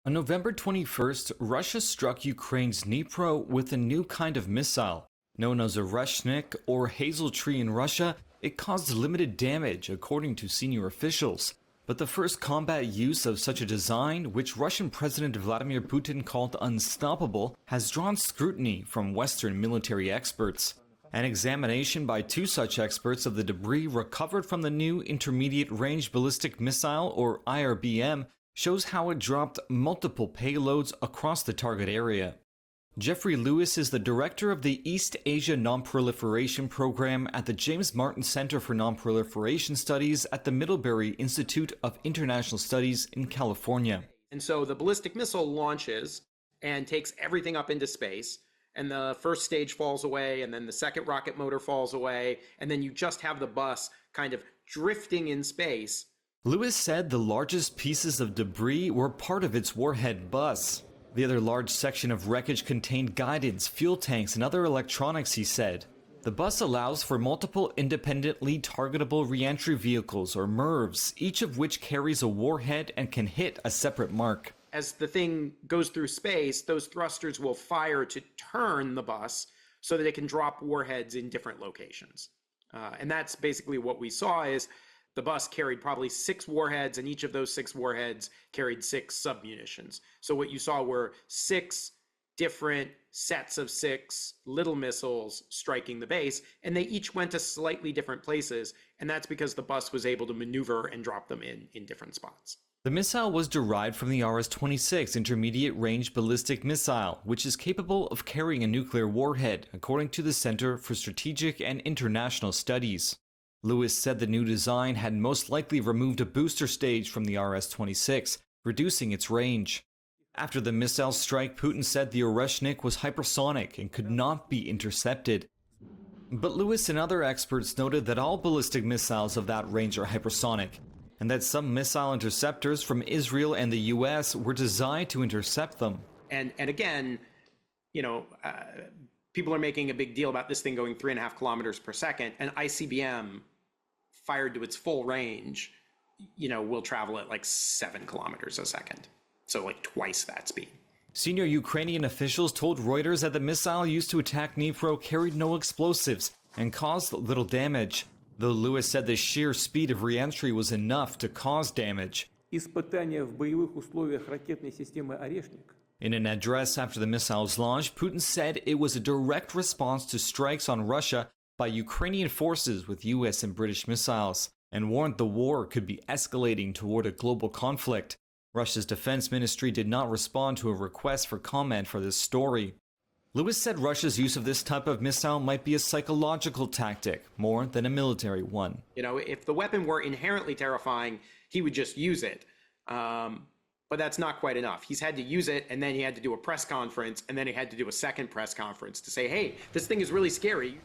On November 21st, Russia struck Ukraine's Dnipro with a new kind of missile. Known as Oreshnik or hazel tree in Russia, it caused limited damage, according to senior officials. But the first combat use of such a design, which Russian President Vladimir Putin called unstoppable, has drawn scrutiny from Western military experts. An examination by two such experts of the debris recovered from the new intermediate-range ballistic missile, or IRBM, shows how it dropped multiple payloads across the target area. Jeffrey Lewis is the director of the East Asia Non-Proliferation Program at the James Martin Center for Non-Proliferation Studies at the Middlebury Institute of International Studies in California. And so the ballistic missile launches and takes everything up into space, and the first stage falls away, and then the second rocket motor falls away, and then you just have the bus kind of drifting in space. Lewis said the largest pieces of debris were part of its warhead bus. The other large section of wreckage contained guidance, fuel tanks, and other electronics, he said. The bus allows for multiple independently targetable reentry vehicles, or MIRVs, each of which carries a warhead and can hit a separate mark. As the thing goes through space, those thrusters will fire to turn the bus so that it can drop warheads in different locations. And that's basically what we saw is the bus carried probably 6 warheads, and each of those 6 warheads carried 6 submunitions. So what you saw were 6 different sets of 6 little missiles striking the base, and they each went to slightly different places, and that's because the bus was able to maneuver and drop them in different spots. The missile was derived from the RS-26 intermediate-range ballistic missile, which is capable of carrying a nuclear warhead, according to the Center for Strategic and International Studies. Lewis said the new design had most likely removed a booster stage from the RS-26, reducing its range. After the missile strike, Putin said the Oreshnik was hypersonic and could not be intercepted. But Lewis and other experts noted that all ballistic missiles of that range are hypersonic, and that some missile interceptors from Israel and the US were designed to intercept them. And again, people are making a big deal about this thing going 3.5 kilometers per second. An ICBM fired to its full range, will travel at like 7 kilometers a second. So like twice that speed. Senior Ukrainian officials told Reuters that the missile used to attack Dnipro carried no explosives and caused little damage, though Lewis said the sheer speed of re-entry was enough to cause damage. Испытания в боевых условиях ракетной системы «Орешник». In an address after the missile's launch, Putin said it was a direct response to strikes on Russia by Ukrainian forces with US and British missiles, and warned the war could be escalating toward a global conflict. Russia's defense ministry did not respond to a request for comment for this story. Lewis said Russia's use of this type of missile might be a psychological tactic, more than a military one. If the weapon were inherently terrifying, he would just use it. But that's not quite enough. He's had to use it, and then he had to do a press conference, and then he had to do a second press conference to say, hey, this thing is really scary.